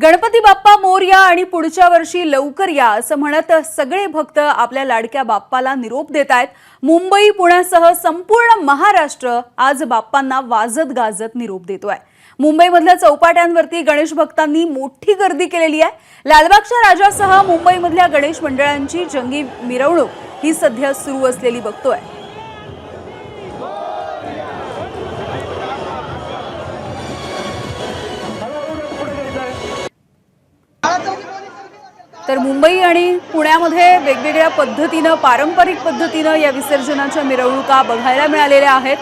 गणपती बाप्पा मोरया आणि पुढच्या वर्षी लवकर या असं म्हणत सगळे भक्त आपल्या लाडक्या बाप्पाला निरोप देत आहेत। मुंबई पुण्यासह संपूर्ण महाराष्ट्र आज बाप्पांना वाजत गाजत निरोप देतोय। मुंबईमधल्या चौपाट्यांवरती गणेश भक्तांनी मोठी गर्दी केलेली आहे। लालबागच्या राजासह मुंबईमधल्या गणेश मंडळांची जंगी मिरवणूक ही सध्या सुरू असलेली बघतोय। तर मुंबई आणि पुण्यामध्ये वेगवेगळ्या पद्धतीने पारंपरिक पद्धतीने या विसर्जनाच्या मिरवणुका बघायला मिळालेल्या आहेत।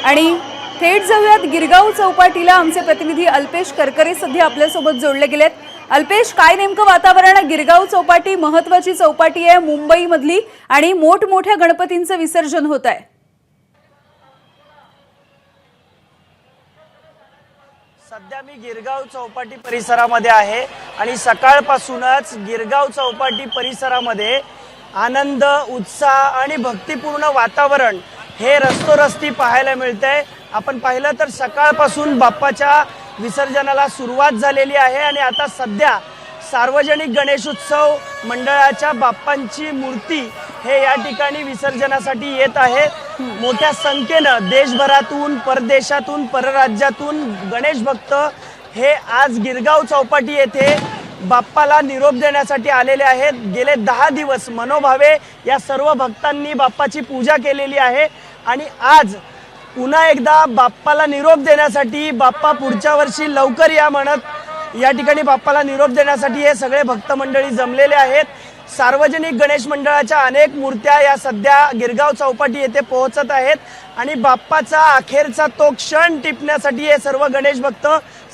आणि थेट जाऊयात गिरगाव चौपाटीला। आमचे प्रतिनिधी अल्पेश करकरे सध्या आपल्यासोबत जोडले गेलेत। अल्पेश, काय नेमकं वातावरण? गिरगाव चौपाटी महत्त्वाची चौपाटी आहे मुंबईमधली आणि मोठमोठ्या गणपतींचं विसर्जन होत आहे। सध्या मी गिरगाव चौपाटी परिसरामध्ये आहे आणि सकाळपासूनच गिरगाव चौपाटी परिसरामध्ये आनंद, उत्साह आणि भक्तिपूर्ण वातावरण हे रस्तोरस्ती पाहायला मिळतंय। आपण पाहिलं तर सकाळपासून बाप्पाच्या विसर्जनाला सुरुवात झालेली आहे आणि आता सध्या सार्वजनिक गणेशोत्सव मंडळाच्या बाप्पांची मूर्ती हे या ठिकाणी विसर्जनासाठी येत आहे। मोठ्या संख्येनं देशभरातून, परदेशातून, परराज्यातून गणेश भक्त हे आज गिरगाव चौपाटी येथे बाप्पाला निरोप देण्यासाठी आलेले आहेत। गेले 10 दिवस मनोभावे या सर्व भक्तांनी बाप्पाची पूजा केलेली आहे आणि आज पुन्हा एकदा बाप्पाला निरोप देण्यासाठी, बाप्पा पुढच्या वर्षी लवकर या म्हणत या ठिकाणी बाप्पाला निरोप देण्यासाठी हे सगळे भक्त मंडळी जमलेले आहेत। सार्वजनिक गणेश मंडळाच्या अनेक मूर्त्या या सध्या गिरगाव चौपाटी येथे पोहोचत आहेत आणि बाप्पाचा अखेरचा तो क्षण टिपण्यासाठी हे सर्व गणेश भक्त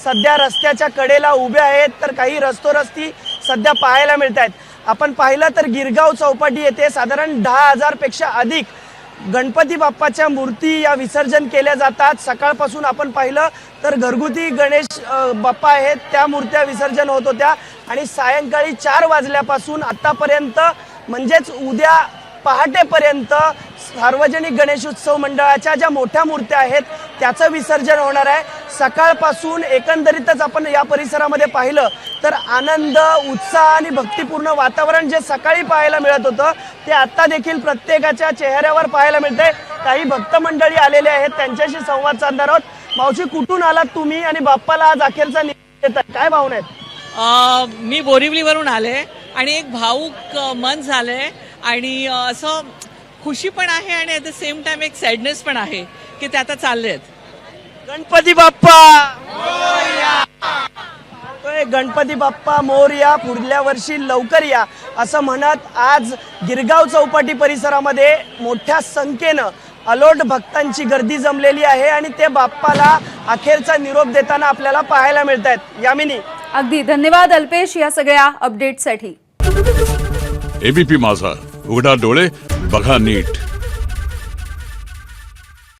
सध्या रस्त्याच्या कडेला उभे आहेत, तर काही रस्तोरस्ती सध्या पाहायला मिळत आहेत। आपण पाहिलं तर गिरगाव चौपाटी येथे साधारण 10,000 पेक्षा अधिक गणपती बाप्पाच्या मूर्ती या विसर्जन केल्या जातात। सकाळपासून आपण पाहिलं तर घरगुती गणेश बाप्पा आहेत त्या मूर्त्या विसर्जन होत होत्या आणि सायंकाळी 4 वाजल्यापासून आतापर्यंत म्हणजेच उद्या पहाटेपर्यंत सार्वजनिक गणेशोत्सव मंडळाच्या ज्या मोठ्या मूर्त्या आहेत त्याचं विसर्जन होणार आहे। सकाळपासून एकंदरीतच आपण या परिसरामध्ये पाहिलं तर आनंद, उत्साह आणि भक्तिपूर्ण वातावरण जे सकाळी पाहायला मिळत होतं ते आता देखील प्रत्येकाच्या चेहऱ्यावर पाहायला मिळतंय। काही भक्त मंडळी आलेले आहेत, त्यांच्याशी संवाद साधणार आहोत। मावशी, कुठून आलात तुम्ही आणि बाप्पाला आज अखेरचा निरोप देताय, काय भावना आहेत? मी बोरिवलीवरून आले आणि एक भावूक मन झालंय आणि असं खुशी पण आहे आणि ॲट द सेम टाइम एक सॅडनेस पण आहे की ते आता चाललेत। गणपती बाप्पा मोरया, गणपती बाप्पा मोरया, पुढल्या वर्षी लवकर या असं म्हणत आज गिरगाव चौपाटी परिसरामध्ये मोठ्या संख्येनं अलोट भक्तांची गर्दी जमलेली आहे आणि ते बाप्पाला अखेरचा निरोप देताना आपल्याला पाहायला मिळत आहेत। यामिनी, अगदी धन्यवाद अल्पेश या सगळ्या अपडेटसाठी। एबीपी माझा, उघडा डोळे बघा नीट।